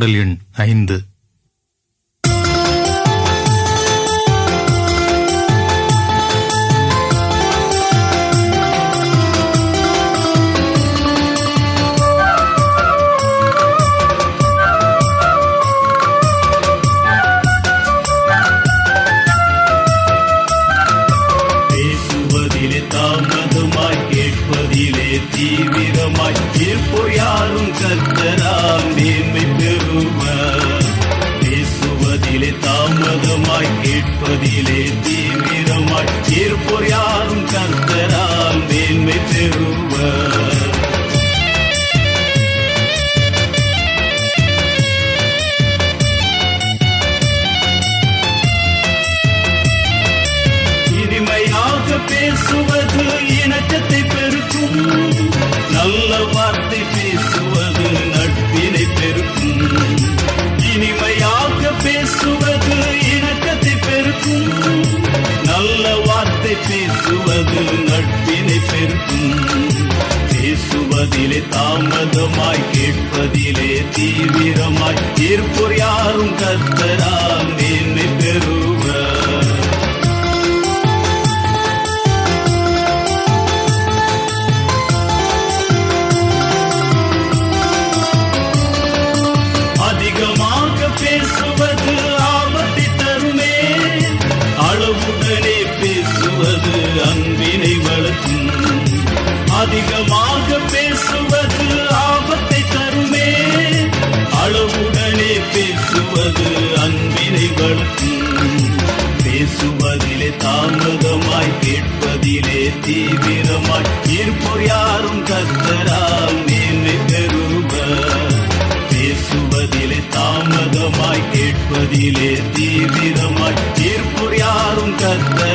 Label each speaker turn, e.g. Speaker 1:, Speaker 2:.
Speaker 1: உடல் எண் 5.
Speaker 2: தாமதமாய் கேட்பதிலே தீவிரமாய் கேட்போர் யாரும் கர்த்தரால் மேன்மை பெறுவர். பேசுவதிலே தாமதமாய் கேட்பதிலே தீவிரமாய் கேட்போர் யாரும் கர்த்தரால் மேன்மை பெறுவர். பேசுவது இணக்கத்தை பெருக்கும், நல்ல வார்த்தை பேசுவது நட்பினை பெருக்கும். இனிமையாக பேசுவது இணக்கத்தை பெருக்கும், நல்ல வார்த்தை பேசுவது நட்பினை பெருக்கும். பேசுவதிலே தாமதமாய் கேட்பதிலே தீவிரமாய் இருப்போர் யாரும் கர்த்தரால் மேன்மை பெறுவர். அதிகமாக பேசுவது ஆபத்தை தருமே, அளவுடனே பேசுவது அன்பினை வளர்க்கும். அதிகமாக பேசுவது ஆபத்தை தருமே, அளவுடனே பேசுவது அன்பினை வளர்க்கும். பேசுவதிலே தாமதமாய் கேட்பதிலே தீவிரமாய் இருப்போர் யாரும் கர்த்தரால் மேன்மை பெறுவர். பேசுவதிலே தாமதமாய் கேட்பதிலே தீவிரமாய் இருப்போர் யாரும் கர்த்தரால்